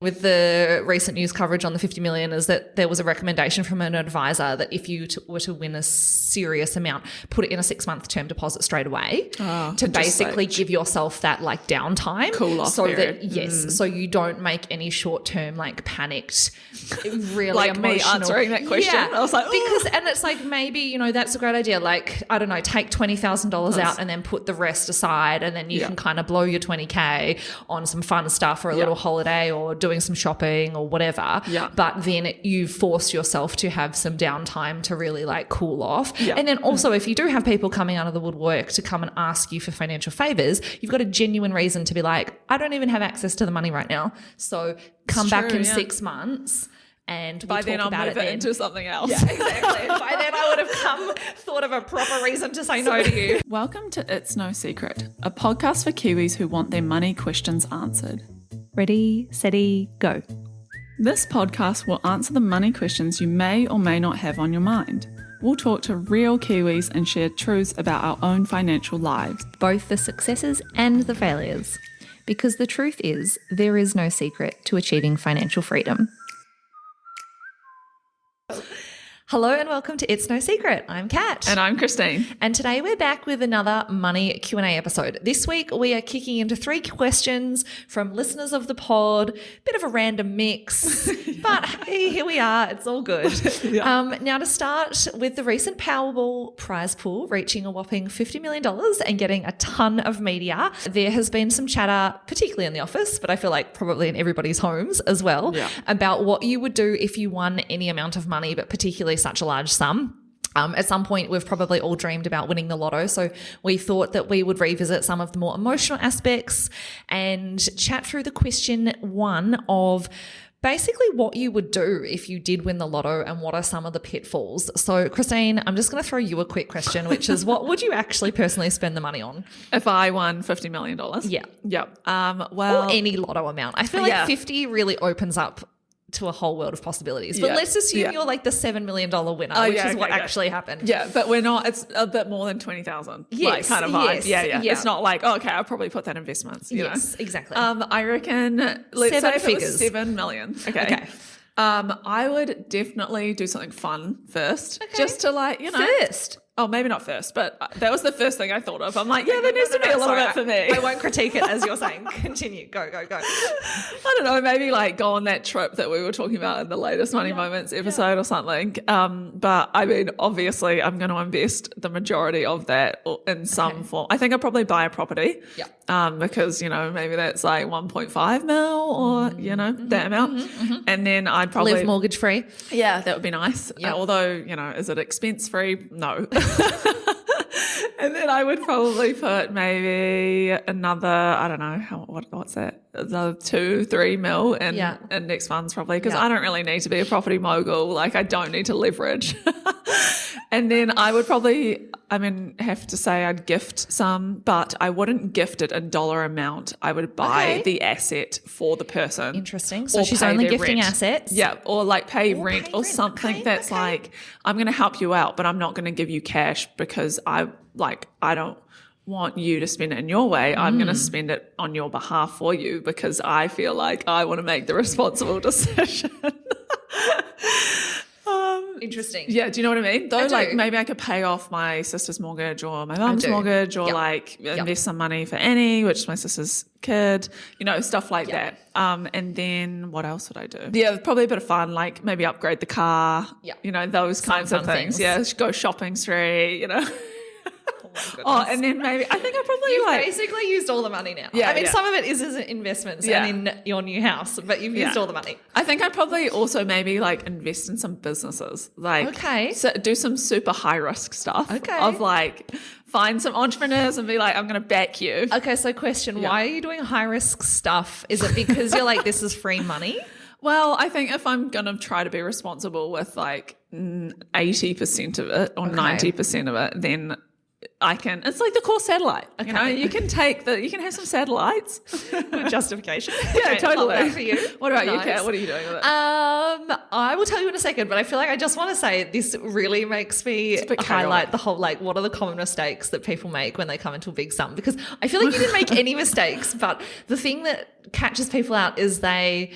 with the recent news coverage on the 50 million is that there was a recommendation from an advisor that if you were to win a serious amount, put it in a 6-month term deposit straight away to basically give yourself that like downtime. Cool off so period. That, so you don't make any short-term like panicked, really like emotional. me answering that question. Yeah, I was like, and it's like maybe, that's a great idea. Like, I don't know, take $20,000 out and then put the rest aside, and then you can kind of blow your 20K on some fun stuff or a little holiday or doing some shopping or whatever. Yeah. But then you force yourself to have some downtime to really like cool off. Yeah. And then also if you do have people coming out of the woodwork to come and ask you for financial favors, you've got a genuine reason to be like, I don't even have access to the money right now. So come back in 6 months. And by then I'll move it into something else. Yeah, exactly. By then I would have thought of a proper reason to say no to you. Welcome to It's No Secret, a podcast for Kiwis who want their money questions answered. Ready, steady, go. This podcast will answer the money questions you may or may not have on your mind. We'll talk to real Kiwis and share truths about our own financial lives. Both the successes and the failures. Because the truth is, there is no secret to achieving financial freedom. Hello and welcome to It's No Secret. I'm Kat. And I'm Christine. And today we're back with another money Q&A episode. This week we are kicking into 3 questions from listeners of the pod. Bit of a random mix, but hey, here we are. It's all good. Now to start with the recent Powerball prize pool reaching a whopping $50 million and getting a ton of media. There has been some chatter, particularly in the office, but I feel like probably in everybody's homes as well, about what you would do if you won any amount of money, but particularly such a large sum. At some point, we've probably all dreamed about winning the Lotto. So we thought that we would revisit some of the more emotional aspects and chat through the question 1 of basically what you would do if you did win the Lotto and what are some of the pitfalls. So Christine, I'm just going to throw you a quick question, which is what would you actually personally spend the money on? If I won $50 million? Yeah. Yep. Or any Lotto amount. I feel like 50 really opens up to a whole world of possibilities. But let's assume you're like the $7 million winner, which is what actually happened. Yeah, but we're not. It's a bit more than 20,000. Yes, like kind of vibe. Yes, Yeah. It's not like, okay, I'll probably put that in investments. You know? Exactly. I reckon, let's 7 say if figures. it was 7 million. Okay. I would definitely do something fun first. Okay. Just to like, First? Oh, maybe not first, but that was the first thing I thought of. I'm like, there needs to be a little bit for me. I won't critique it as you're saying. Continue. Go. I don't know, maybe like go on that trip that we were talking about in the latest Money Moments episode or something. But I mean, obviously I'm going to invest the majority of that in some form. I think I'll probably buy a property. Yeah. Because, maybe that's like 1.5 mil or, that amount. And then I'd probably live mortgage free. Yeah, that would be nice. Yep. Although, is it expense free? No. And then I would probably put maybe another, I don't know, what's that? The 2-3 mil in index funds probably, because I don't really need to be a property mogul. Like I don't need to leverage. And then I would probably, have to say I'd gift some, but I wouldn't gift it in dollar amount. I would buy the asset for the person. Interesting. So she's only gifting rent. Assets. Yeah. Or like pay rent or something that's like, I'm going to help you out, but I'm not going to give you cash because I don't want you to spend it in your way. I'm going to spend it on your behalf for you because I feel like I want to make the responsible decision. Interesting. Yeah, do you know what I mean? Though, like maybe I could pay off my sister's mortgage or my mum's mortgage or invest some money for Annie, which is my sister's kid, stuff like that. And then what else would I do? Yeah, probably a bit of fun, like maybe upgrade the car, those kinds of things. Yeah, go shopping spree, and then maybe I think I probably You've basically used all the money now. Yeah, some of it is investments and in your new house, but you've used all the money. I think I'd probably also maybe like invest in some businesses, so do some super high risk stuff. Of like find some entrepreneurs and be like, I'm going to back you. Okay, so question: why are you doing high risk stuff? Is it because you're like this is free money? Well, I think if I'm going to try to be responsible with like 80% of it or 90% of it, then it's like the core satellite. You can have some satellites. Good justification. Yeah, totally. For you. What about you, Kat? What are you doing with it? I will tell you in a second, but I feel like I just want to say this really makes me highlight the whole, like, what are the common mistakes that people make when they come into a big sum? Because I feel like you didn't make any mistakes, but the thing that catches people out is they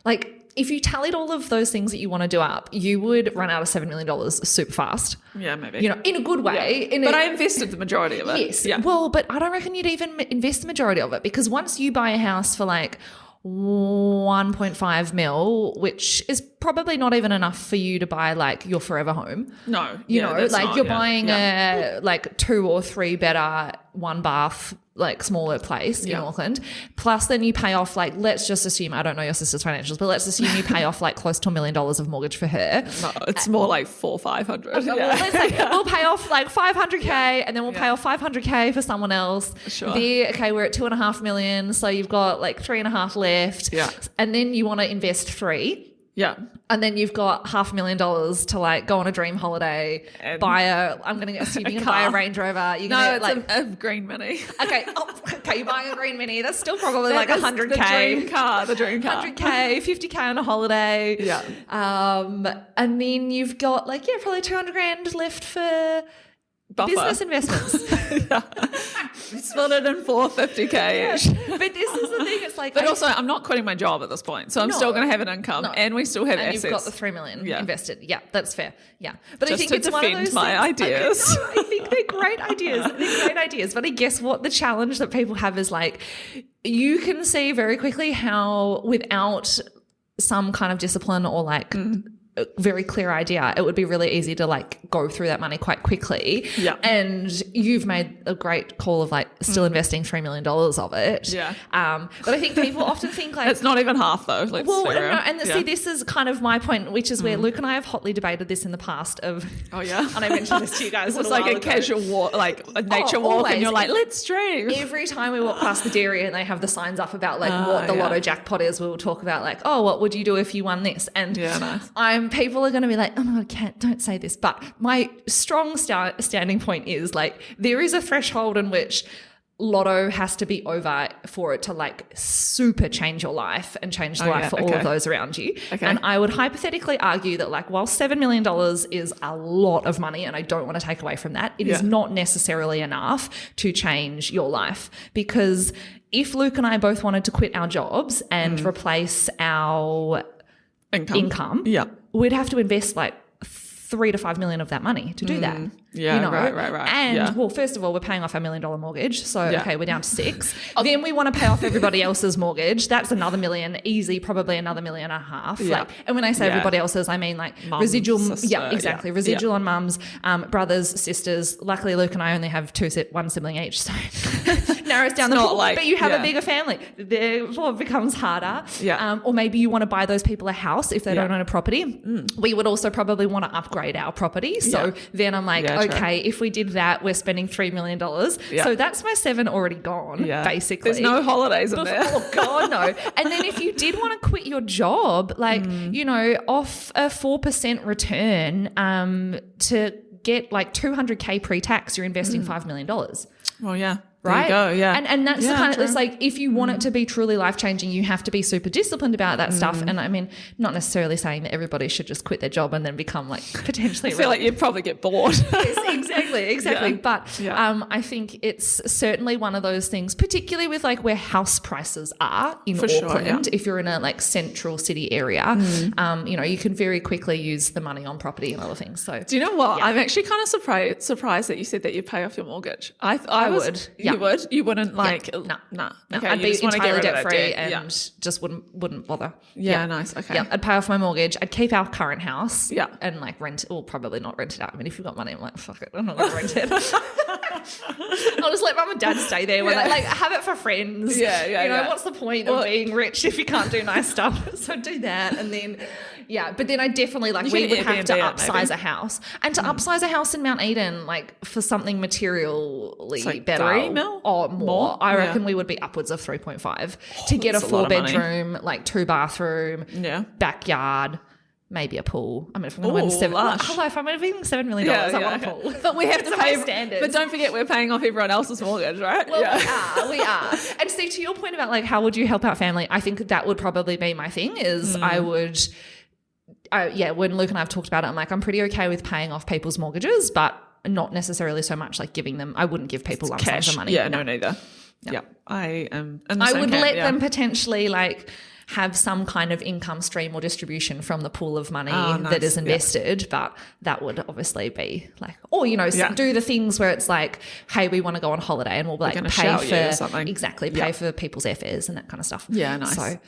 like if you tallied all of those things that you want to do up, you would run out of $7 million super fast. Yeah, maybe. You know, in a good way. Yeah. But I invested the majority of it. Yes. Yeah. Well, but I don't reckon you'd even invest the majority of it, because once you buy a house for like 1.5 mil, which is probably not even enough for you to buy like your forever home. No. You know, like you're buying a like 2 or 3 better 1 bath, like smaller place in Auckland. Plus then you pay off like, let's just assume, I don't know your sister's financials, but let's assume you pay off like close to $1 million of mortgage for her. No, it's more like 400-500. Okay, well, let's say we'll pay off like 500K and then we'll pay off 500K for someone else. Sure. Okay, we're at 2.5 million. So you've got like 3.5 left. Yeah. And then you want to invest 3. Yeah. And then you've got $500,000 to like go on a dream holiday, I'm going to assume you're going to buy a Range Rover. You're no, gonna, it's a green Mini. Okay. Okay. You're buying a green Mini. That's still probably like 100K. The dream car. 100K, 50K on a holiday. Yeah. And then you've got like, probably 200 grand left for business investments. Yeah. Split it in 450K each. But this is the thing. It's like, but also I'm not quitting my job at this point. So I'm still going to have an income and we still have assets. You've got the 3 million invested. Yeah, that's fair. Yeah. But just I think to it's one of defend those my ideas. I think they're great ideas. They're great ideas. But I guess what the challenge that people have is like, you can see very quickly how without some kind of discipline or like a very clear idea, it would be really easy to like go through that money quite quickly. Yeah. And you've made a great call of like still investing $3 million of it. Yeah. But I think people often think like, it's not even half though. See, this is kind of my point, which is where Luke and I have hotly debated this in the past of, oh yeah. And I mentioned this to you guys. It's like a casual walk, like a nature walk always. And you're like, let's dream. Every time we walk past the dairy and they have the signs up about like what the Lotto jackpot is, we will talk about like, oh, what would you do if you won this? And nice. People are going to be like, oh my God, don't say this. But my strong standing point is like, there is a threshold in which Lotto has to be over for it to like super change your life and change the life for all of those around you. Okay. And I would hypothetically argue that like, while $7 million is a lot of money, and I don't want to take away from that, it is not necessarily enough to change your life. Because if Luke and I both wanted to quit our jobs and replace our income, we'd have to invest like 3 to 5 million of that money to do that. Yeah, you know? right. And well, first of all, we're paying off our $1 million mortgage. So, okay, we're down to 6. Then we want to pay off everybody else's mortgage. That's another $1 million, easy, probably another $1.5 million. Like, and when I say everybody else's, I mean like mums, residual. Sister, exactly. Residual on mums, brothers, sisters. Luckily, Luke and I only have one sibling each. So narrows down the pool. But you have a bigger family. Therefore, it becomes harder. Yeah. Or maybe you want to buy those people a house if they don't own a property. We would also probably want to upgrade our property. So then I'm like, okay, if we did that, we're spending $3 million. So that's my 7 already gone, basically. There's no holidays in there. Oh, God, no. And then if you did want to quit your job, like, you know, off a 4% return to get like 200K pre-tax, you're investing $5 million. Well, yeah. Right? There you go, And that's the kind of, it's like, if you want it to be truly life-changing, you have to be super disciplined about that stuff. And I mean, not necessarily saying that everybody should just quit their job and then become like potentially I feel like you'd probably get bored. Yes, exactly. But I think it's certainly one of those things, particularly with like where house prices are in Auckland. If you're in a like central city area, you know, you can very quickly use the money on property and other things. So do you know what? I'm actually kind of surprised that you said that you pay off your mortgage. I would. You would? You wouldn't like... No. Okay, I'd be entirely debt-free and just wouldn't bother. Yeah, nice. Okay. Yeah, I'd pay off my mortgage. I'd keep our current house. Yeah. And like rent, or probably not rent it out. I mean, if you've got money, I'm like, fuck it, I'm not going to rent it. I'll just let mum and dad stay there. When like have it for friends. Yeah. You know, what's the point of being rich if you can't do nice stuff? So do that. And then... Yeah, but then I definitely like we would have to upsize a house. And to upsize a house in Mount Eden, like for something materially like better 3 mil or more, I reckon we would be upwards of 3.5 to get a 4-bedroom, like 2-bathroom, backyard, maybe a pool. I mean, if I'm going to win if I'm winning $7 million, I want a pool. But we have to pay standards. But don't forget, we're paying off everyone else's mortgage, right? Well, we are. And see, to your point about like how would you help out family, I think that would probably be my thing. Is I would. When Luke and I have talked about it, I'm like, I'm pretty okay with paying off people's mortgages, but not necessarily so much like giving them. I wouldn't give people lump sums of money. Yeah, no, neither. No. Yeah, I am. In the I same would camp, let them potentially like have some kind of income stream or distribution from the pool of money nice. that is invested, but that would obviously be like, or, you know, do the things where it's like, hey, we want to go on holiday and we'll like pay for something. Exactly, pay for people's airfares and that kind of stuff. Yeah, nice. So,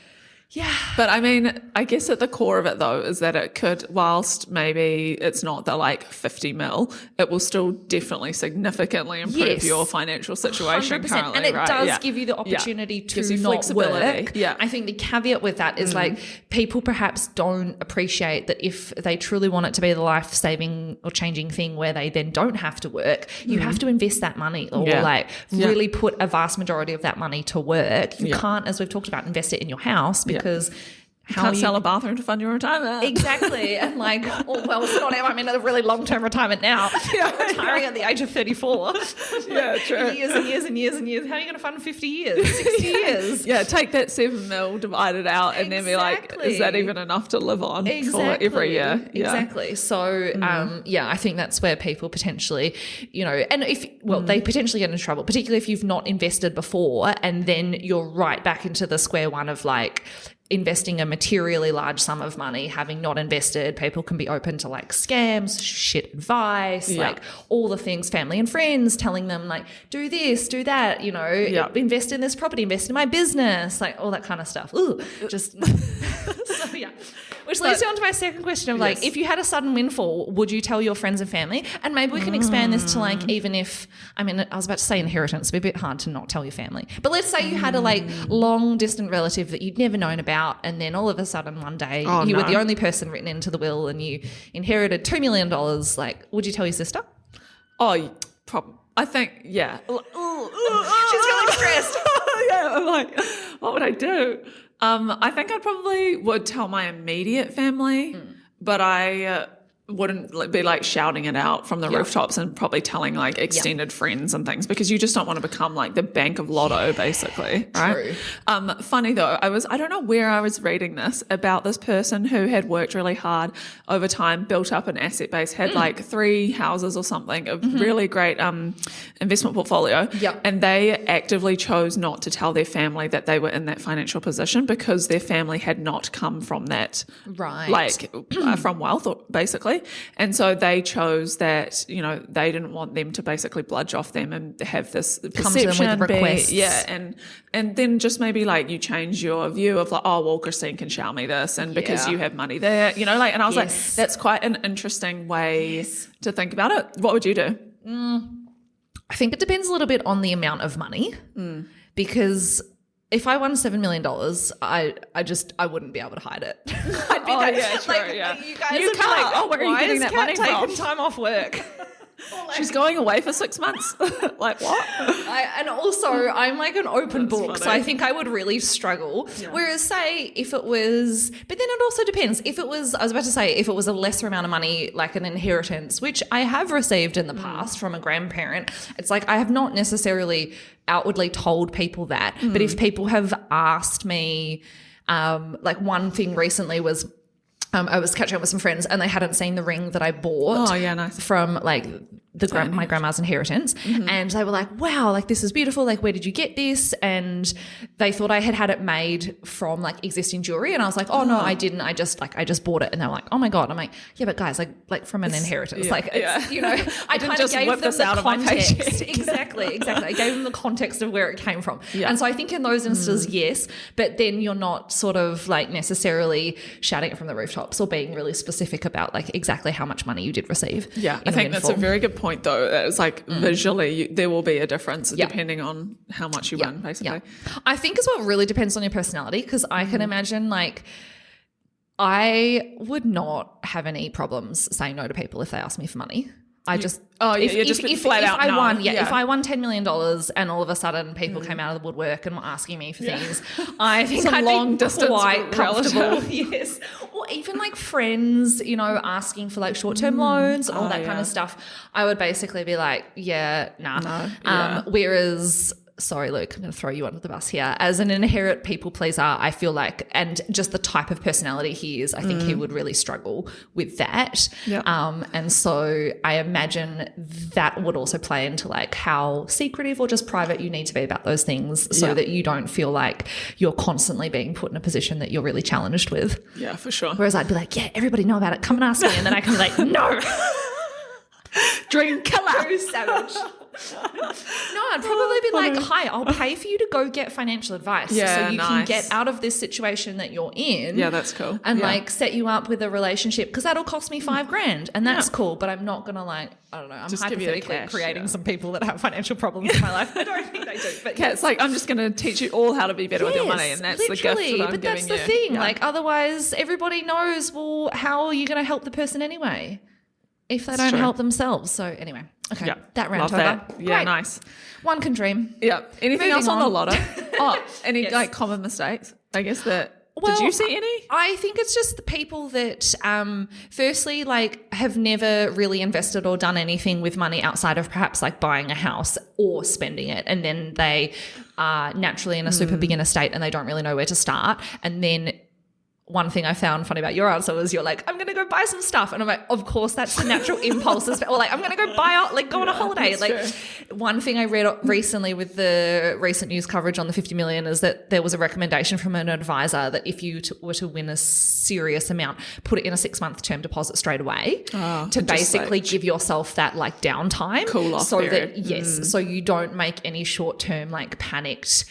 yeah. But I mean, I guess at the core of it though is that it could, whilst maybe it's not the like 50 mil, it will still definitely significantly improve your financial situation 100%. currently. And it right? does give you the opportunity to not flexibility. work. Yeah. I think the caveat with that is like people perhaps don't appreciate that if they truly want it to be the life-saving or changing thing where they then don't have to work, you have to invest that money or like really put a vast majority of that money to work. You can't, as we've talked about, invest it in your house because you can't sell a bathroom to fund your retirement. Exactly. And like, well, it's not ever. I'm in a really long-term retirement now. I'm retiring at the age of 34. Yeah, true. Years and years and years and years. How are you going to fund 50 years, 60 years? Yeah, take that 7 mil, divide it out, and then be like, is that even enough to live on for every year? Yeah. Exactly. So, I think that's where people potentially, you know, and they potentially get into trouble, particularly if you've not invested before and then you're right back into the square one of like, investing a materially large sum of money, having not invested, people can be open to like scams, shit advice, like all the things, family and friends telling them like, do this, do that, you know, invest in this property, invest in my business, like all that kind of stuff. Ooh, just so yeah. Which leads you on to my second question of like, if you had a sudden windfall, would you tell your friends and family? And maybe we can expand this to like, even if, I mean, I was about to say inheritance, it'd be a bit hard to not tell your family. But let's say you had a like long distant relative that you'd never known about, and then all of a sudden one day you were the only person written into the will and you inherited $2 million. Like, would you tell your sister? Oh, I think, yeah. She's really stressed. Yeah, I'm like, what would I do? I think I probably would tell my immediate family, but I wouldn't be like shouting it out from the rooftops and probably telling like extended friends and things, because you just don't want to become like the bank of Lotto basically, right? True. Funny though, I don't know where I was reading this about this person who had worked really hard over time, built up an asset base, had like 3 houses or something, a really great investment portfolio, and they actively chose not to tell their family that they were in that financial position because their family had not come from that, like from wealth basically. And so they chose that, you know, they didn't want them to basically bludge off them and have this perception. Come to them with requests. And then just maybe like you change your view of like, oh, well, Christine can shower me this and because you have money there, you know, like, and I was like, that's quite an interesting way to think about it. What would you do? I think it depends a little bit on the amount of money because if I won $7 million, I wouldn't be able to hide it. I'd be you guys would be like, oh, where are you getting that money from? Taking time off work. Like, she's going away for 6 months. Like what? And also I'm like an open book, funny. So I think I would really struggle. Whereas say if it was, but then it also depends. If it was, I was about to say, if it was a lesser amount of money, like an inheritance, which I have received in the past from a grandparent, it's like I have not necessarily outwardly told people that. But if people have asked me, like one thing recently was, I was catching up with some friends and they hadn't seen the ring that I bought from like my grandma's inheritance. And they were like, wow, like this is beautiful. Like, where did you get this? And they thought I had it made from like existing jewelry. And I was like, oh no, I didn't. I just bought it. And they were like, oh my God. I'm like, yeah, but guys, like from an inheritance, it's, you know, I kind of gave them the context. Exactly. I gave them the context of where it came from. And so I think in those instances, yes, but then you're not sort of like necessarily shouting it from the rooftops or being really specific about like exactly how much money you did receive. Yeah, I think that's a very good point though. It's like visually there will be a difference depending on how much you win basically. I think as well really depends on your personality, because I can imagine like I would not have any problems saying no to people if they ask me for money. If I won $10 million and all of a sudden people came out of the woodwork and were asking me for things, I think I'd be quite comfortable. Yes. Or even like friends, you know, asking for like short-term loans, all that kind of stuff. I would basically be like, yeah, nah. Whereas sorry, Luke, I'm going to throw you under the bus here. As an inherent people pleaser, I feel like, and just the type of personality he is, I think he would really struggle with that. Yep. And so I imagine that would also play into like how secretive or just private you need to be about those things so that you don't feel like you're constantly being put in a position that you're really challenged with. Yeah, for sure. Whereas I'd be like, yeah, everybody know about it. Come and ask me. And then I can be like, no. Dream killer. Savage. No, I'd probably be like, hi, I'll pay for you to go get financial advice so you can get out of this situation that you're in. Yeah, that's cool. And like set you up with a relationship because that'll cost me $5,000 and that's cool. But I'm not going to like, I don't know, I'm just hypothetically creating some people that have financial problems in my life. I don't think they do. But it's like, I'm just going to teach you all how to be better with your money. And that's literally, the gift that I'm but that's giving the you. thing. Yeah. Like otherwise everybody knows, well, how are you going to help the person anyway? If they don't help themselves. So anyway, okay, that round over. That. Yeah, great. Nice. One can dream. Yeah. Anything else on the Lotto? Any Yes. common mistakes? I guess did you see any? I think it's just the people that firstly like have never really invested or done anything with money outside of perhaps like buying a house or spending it, and then they are naturally in a super beginner state and they don't really know where to start. And then one thing I found funny about your answer was you're like, I'm going to go buy some stuff. And I'm like, of course, that's the natural impulses. Or like, I'm going to go go on a holiday. Like one thing I read recently with the recent news coverage on the 50 million is that there was a recommendation from an advisor that if you were to win a serious amount, put it in a 6-month term deposit straight away to basically give yourself that like downtime. Cool off so period. that, so you don't make any short-term like panicked,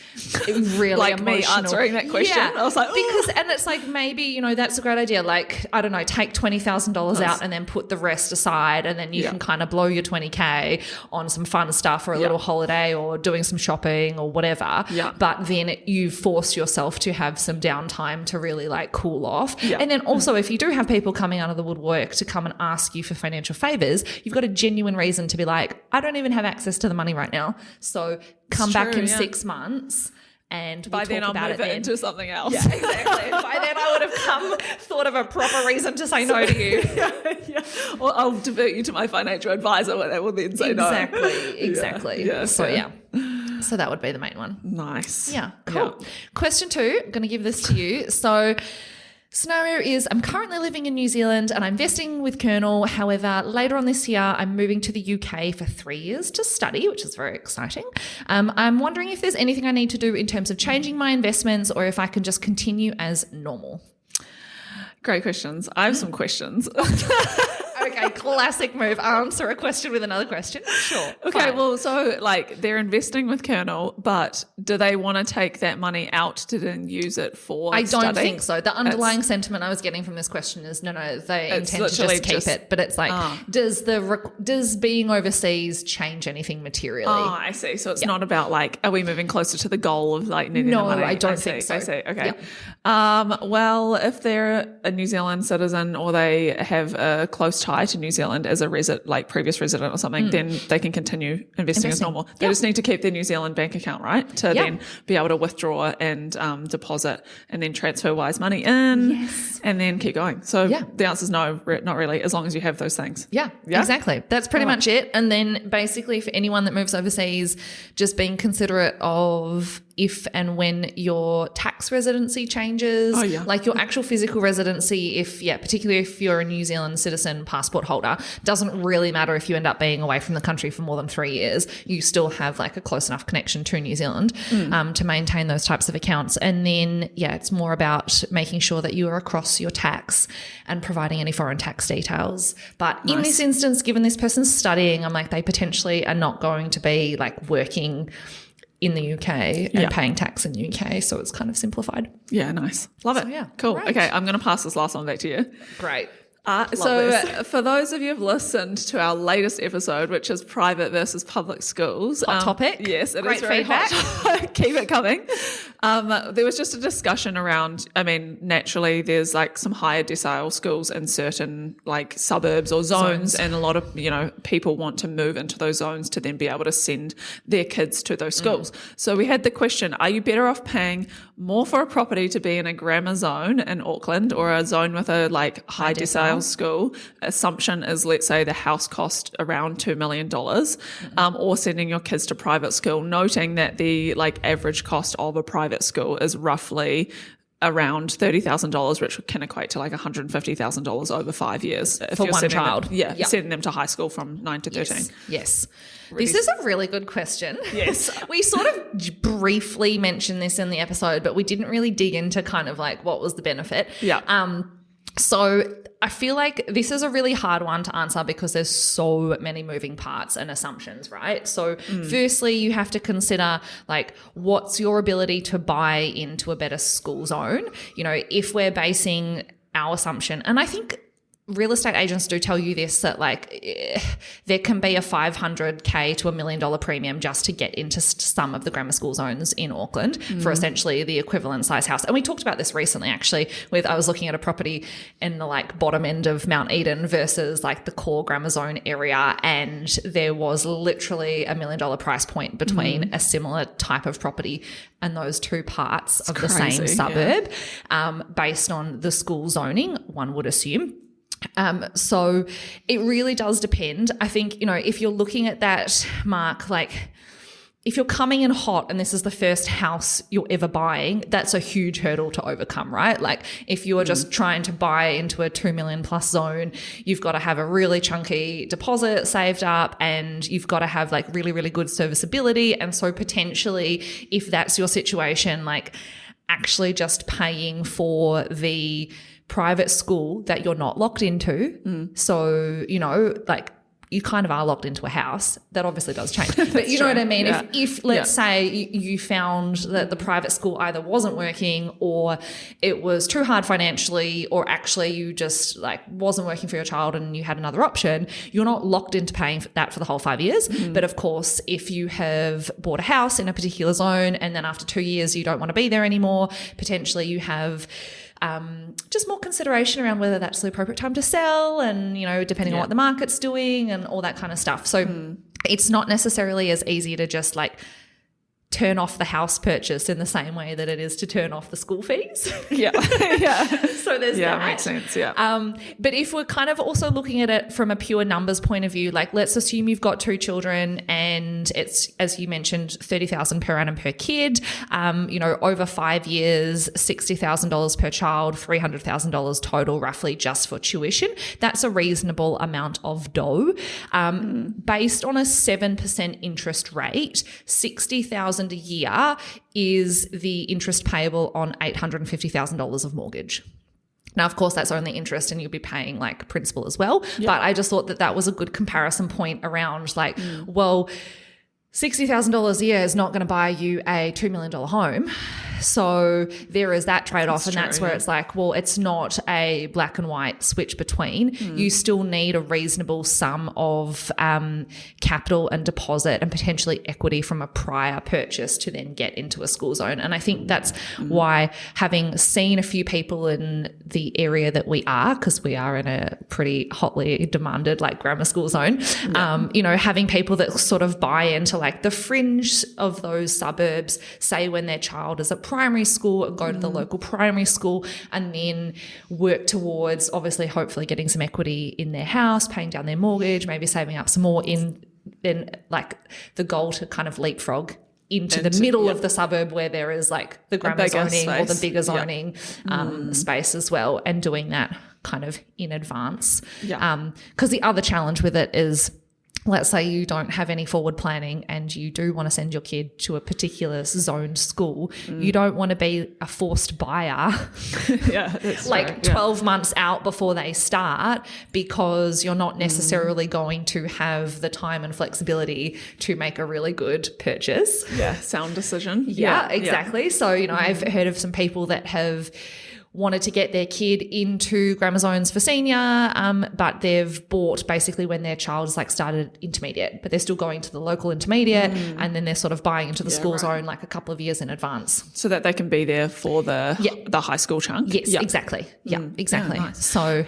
really like emotional. me answering that question. Yeah, I was like, and it's like maybe, that's a great idea. Like, I don't know, take $20,000 out and then put the rest aside, and then you can kind of blow your 20K on some fun stuff or a little holiday or doing some shopping or whatever. Yeah. But then you force yourself to have some downtime to really like cool off. Yeah. And then also if you do have people coming out of the woodwork to come and ask you for financial favors, you've got a genuine reason to be like, I don't even have access to the money right now. So come back in 6 monts. And by then I'll move it into something else. Yeah, exactly. By then I would have thought of a proper reason to say no to you. Yeah. Or I'll divert you to my financial advisor where they will then say no. Exactly. Yeah. So that would be the main one. Nice. Yeah, cool. Yeah. Question 2, I'm going to give this to you. So scenario is I'm currently living in New Zealand and I'm investing with Kernel. However, later on this year, I'm moving to the UK for 3 years to study, which is very exciting. I'm wondering if there's anything I need to do in terms of changing my investments or if I can just continue as normal. Great questions. I have some questions. Okay, classic move. Answer a question with another question. Sure. Okay, fine. well, so like they're investing with Kernel, but do they want to take that money out to then use it for I don't study? think so. The underlying sentiment I was getting from this question is no, they intend to just keep it. But it's like, does being overseas change anything materially? Oh, I see. So it's not about like, are we moving closer to the goal of like needing the money? I don't think so. I see. Okay. Yeah. Well, if they're a New Zealand citizen or they have a close tie to New Zealand as a previous resident or something, then they can continue investing as normal. They just need to keep their New Zealand bank account, right? To then be able to withdraw and deposit and then transfer wise money in and then keep going. So the answer is no, not really, as long as you have those things. Yeah, exactly. That's pretty much it. And then basically for anyone that moves overseas, just being considerate of if and when your tax residency changes, like your actual physical residency, particularly if you're a New Zealand citizen passport holder, doesn't really matter if you end up being away from the country for more than 3 years. You still have like a close enough connection to New Zealand to maintain those types of accounts. And then, it's more about making sure that you are across your tax and providing any foreign tax details. But in this instance, given this person's studying, I'm like, they potentially are not going to be like working in the UK and paying tax in the UK. So it's kind of simplified. Yeah, nice. Love it. Yeah. Cool. Great. Okay, I'm going to pass this last one back to you. Great. For those of you who've listened to our latest episode, which is private versus public schools. Hot topic. Yes, it Great is very feedback. hot. Keep it coming. There was just a discussion around, I mean, naturally there's like some higher decile schools in certain like suburbs or zones. And a lot of, people want to move into those zones to then be able to send their kids to those schools. So we had the question, are you better off paying more for a property to be in a grammar zone in Auckland or a zone with a like high decile school? Assumption is, let's say the house cost around $2 million, or sending your kids to private school, noting that the like average cost of a private school is roughly around $30,000, which can equate to like $150,000 over 5 years for one child. Sending them to high school from 9 to 13. Yes. This is a really good question. Yes. We sort of briefly mentioned this in the episode, but we didn't really dig into kind of like what was the benefit. Yeah. So I feel like this is a really hard one to answer because there's so many moving parts and assumptions, right? So firstly, you have to consider like what's your ability to buy into a better school zone? If we're basing our assumption, and I think real estate agents do tell you this, that like there can be a $500K to $1 million premium just to get into some of the grammar school zones in Auckland for essentially the equivalent size house. And we talked about this recently actually I was looking at a property in the like bottom end of Mount Eden versus like the core grammar zone area, and there was literally $1 million price point between a similar type of property and those two parts of the same suburb, based on the school zoning, one would assume. So it really does depend. I think, if you're looking at that, Mark, like if you're coming in hot and this is the first house you're ever buying, that's a huge hurdle to overcome, right? Like if you are just trying to buy into a 2 million plus zone, you've got to have a really chunky deposit saved up and you've got to have like really, really good serviceability. And so potentially if that's your situation, like actually just paying for the private school that you're not locked into. So, like you kind of are locked into a house. That obviously does change. But you know what I mean? Yeah. If let's say you found that the private school either wasn't working or it was too hard financially, or actually you just like wasn't working for your child and you had another option, you're not locked into paying for that for the whole 5 years. But of course, if you have bought a house in a particular zone and then after 2 years you don't want to be there anymore, potentially you have just more consideration around whether that's the appropriate time to sell and, depending on what the market's doing and all that kind of stuff. So it's not necessarily as easy to just like turn off the house purchase in the same way that it is to turn off the school fees. Yeah. So there's that. Yeah, makes sense, yeah. But if we're kind of also looking at it from a pure numbers point of view, like let's assume you've got 2 children and it's, as you mentioned, $30,000 per annum per kid, over 5 years, $60,000 per child, $300,000 total roughly just for tuition. That's a reasonable amount of dough. Based on a 7% interest rate, $60,000 a year is the interest payable on $850,000 of mortgage. Now, of course, that's only interest and you'll be paying like principal as well. Yeah. But I just thought that was a good comparison point around like, well, $60,000 a year is not going to buy you a $2 million home. So there is that trade-off. That's where it's like, well, it's not a black and white switch between. You still need a reasonable sum of capital and deposit and potentially equity from a prior purchase to then get into a school zone. And I think that's why, having seen a few people in the area that we are, because we are in a pretty hotly demanded like grammar school zone, having people that sort of buy into like the fringe of those suburbs, say when their child is at primary school, and go to the local primary school and then work towards obviously hopefully getting some equity in their house, paying down their mortgage, maybe saving up some more in like the goal to kind of leapfrog into the middle of the suburb where there is like the grammar zoning space, or the bigger zoning space as well, and doing that kind of in advance. Because the other challenge with it is, let's say you don't have any forward planning and you do want to send your kid to a particular zoned school. You don't want to be a forced buyer like 12 months out before they start, because you're not necessarily going to have the time and flexibility to make a really good purchase. Yeah, sound decision. Yeah, exactly. So, I've heard of some people that have wanted to get their kid into grammar zones for senior, but they've bought basically when their child is like started intermediate, but they're still going to the local intermediate, and then they're sort of buying into the school zone like a couple of years in advance. So that they can be there for the high school chunk. Yes, exactly. Yeah, exactly. Nice. So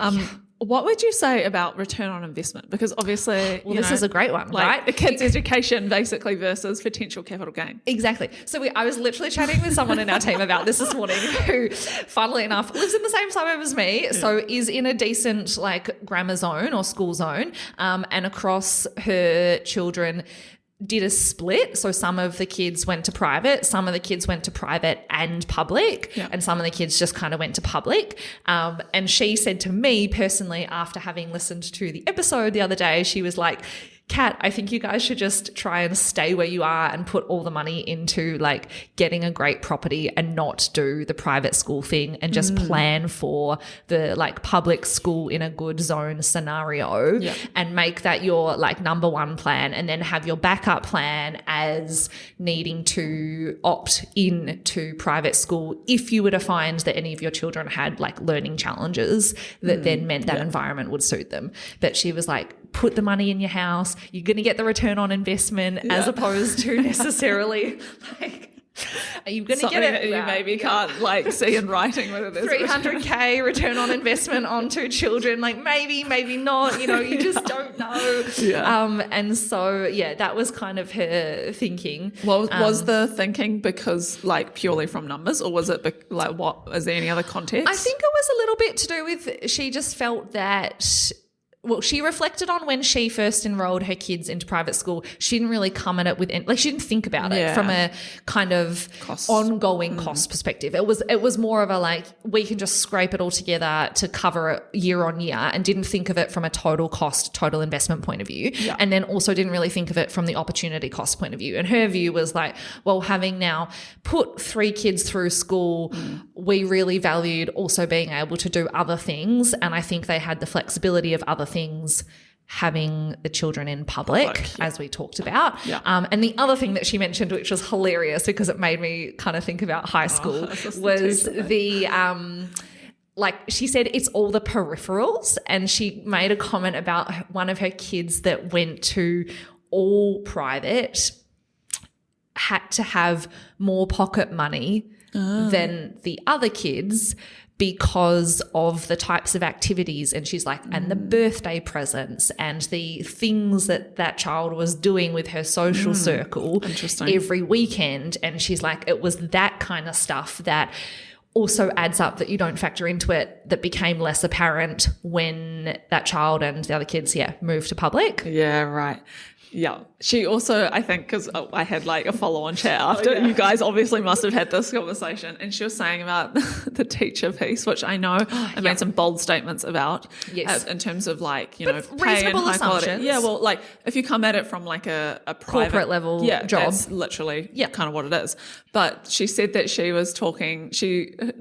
what would you say about return on investment? Because obviously, this is a great one, like right? A kid's education basically versus potential capital gain. Exactly. So I was literally chatting with someone in our team about this morning who, funnily enough, lives in the same suburb as me, so is in a decent like grammar zone or school zone, and across her children did a split. So some of the kids went to private, some of the kids went to private and public, and some of the kids just kind of went to public. And she said to me personally, after having listened to the episode the other day, she was like, Kat, I think you guys should just try and stay where you are and put all the money into like getting a great property and not do the private school thing, and just plan for the like public school in a good zone scenario, and make that your like number one plan, and then have your backup plan as needing to opt in to private school if you were to find that any of your children had like learning challenges that then meant that environment would suit them. But she was like, put the money in your house. You're going to get the return on investment as opposed to necessarily like, are you going to get it? You maybe can't like see in writing whether there's 300K return on investment on 2 children. Like maybe not, you just don't know. And so, that was kind of her thinking. Well, was the thinking because like purely from numbers, or was it like what, is there any other context? I think it was a little bit to do with, she just felt that, well, she reflected on when she first enrolled her kids into private school. She didn't really come at it with, like, she didn't think about it from a kind of ongoing cost perspective. It was more of a like, we can just scrape it all together to cover it year on year, and didn't think of it from a total cost, total investment point of view. And then also didn't really think of it from the opportunity cost point of view. And her view was like, well, having now put 3 kids through school, we really valued also being able to do other things. And I think they had the flexibility of other things having the children in public, as we talked about. And the other thing that she mentioned, which was hilarious because it made me kind of think about high school, was the like she said it's all the peripherals, and she made a comment about one of her kids that went to all private had to have more pocket money than the other kids because of the types of activities. And she's like, and the birthday presents and the things that child was doing with her social circle every weekend. And she's like, it was that kind of stuff that also adds up that you don't factor into it, that became less apparent when that child and the other kids, moved to public. Yeah, right. Yeah. She also, I think, because I had like a follow-on chat after, you guys obviously must have had this conversation, and she was saying about the teacher piece, which I know I made some bold statements about in terms of like, pay and high quality. Yeah, well, like if you come at it from like a private corporate level job, that's literally kind of what it is. But she said that she was talking to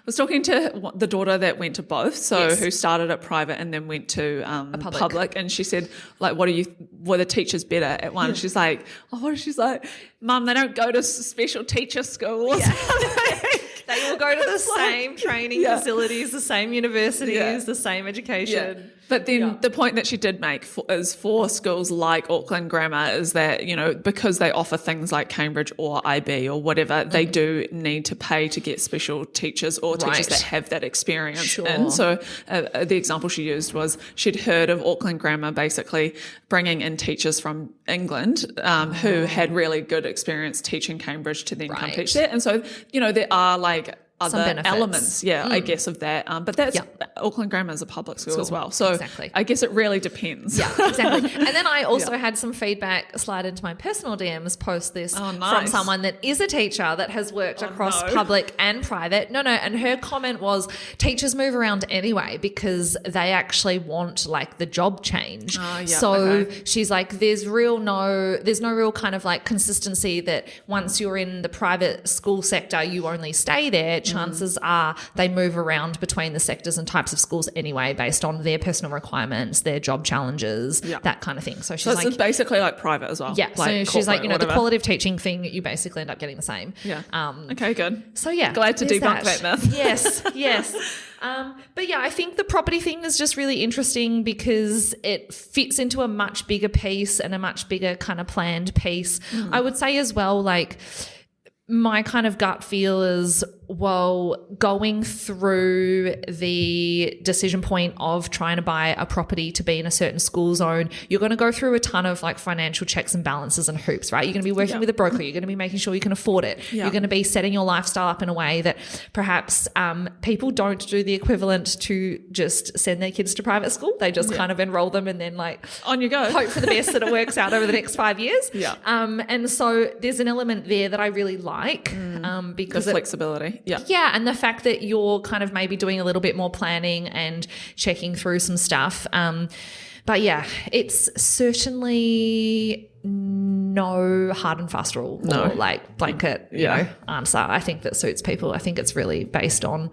the daughter that went to both, so who started at private and then went to public, and she said like, were the teachers better at one? She's like, she's like, Mum, they don't go to special teacher schools. They all go to the same training facilities, the same universities, the same education. But then the point that she did make is for schools like Auckland Grammar is that, because they offer things like Cambridge or IB or whatever, they do need to pay to get special teachers or teachers that have that experience. And so the example she used was she'd heard of Auckland Grammar basically bringing in teachers from England who had really good experience teaching Cambridge to then come teach there. And so, there are like other elements, I guess, of that. But that's Auckland Grammar is a public school as well. So I guess it really depends. Yeah, exactly. And then I also had some feedback slide into my personal DMs post this from someone that is a teacher that has worked across public and private. And her comment was teachers move around anyway because they actually want like the job change. She's like, there's no real kind of like consistency that once you're in the private school sector, you only stay there. chances are they move around between the sectors and types of schools anyway based on their personal requirements, their job challenges, that kind of thing. So she's it's basically like private as well. Yeah. Like so she's like, the quality of teaching thing, you basically end up getting the same. Yeah. Okay, good. So yeah. Glad to debunk that myth. Yes. But yeah, I think the property thing is just really interesting because it fits into a much bigger piece and a much bigger kind of planned piece. I would say as well, like, my kind of gut feel is, well, going through the decision point of trying to buy a property to be in a certain school zone, you're going to go through a ton of like financial checks and balances and hoops, right? You're going to be working with a broker. You're going to be making sure you can afford it. You're going to be setting your lifestyle up in a way that perhaps people don't do the equivalent to just send their kids to private school. They just kind of enroll them and then like on you go. Hope for the best that it works out over the next 5 years. Yeah. And so there's an element there that I really like because the flexibility. Yeah, and the fact that you're kind of maybe doing a little bit more planning and checking through some stuff. But yeah, it's certainly no hard and fast rule or like blanket answer. I think that suits people. I think it's really based on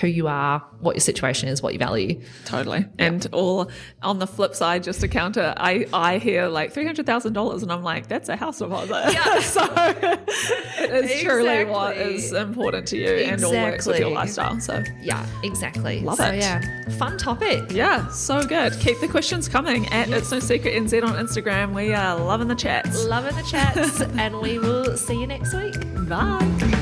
who you are, what your situation is, what you value. Totally. And all on the flip side, just to counter, I hear like $300,000 and I'm like, that's a house deposit. Yeah. So it is truly what is important to you and all works with your lifestyle. So yeah, exactly. Love it. Yeah, fun topic. Yeah, so good. Keep the questions coming at It's No Secret NZ on Instagram. We are loving the chats. Loving the chats. And we will see you next week. Bye.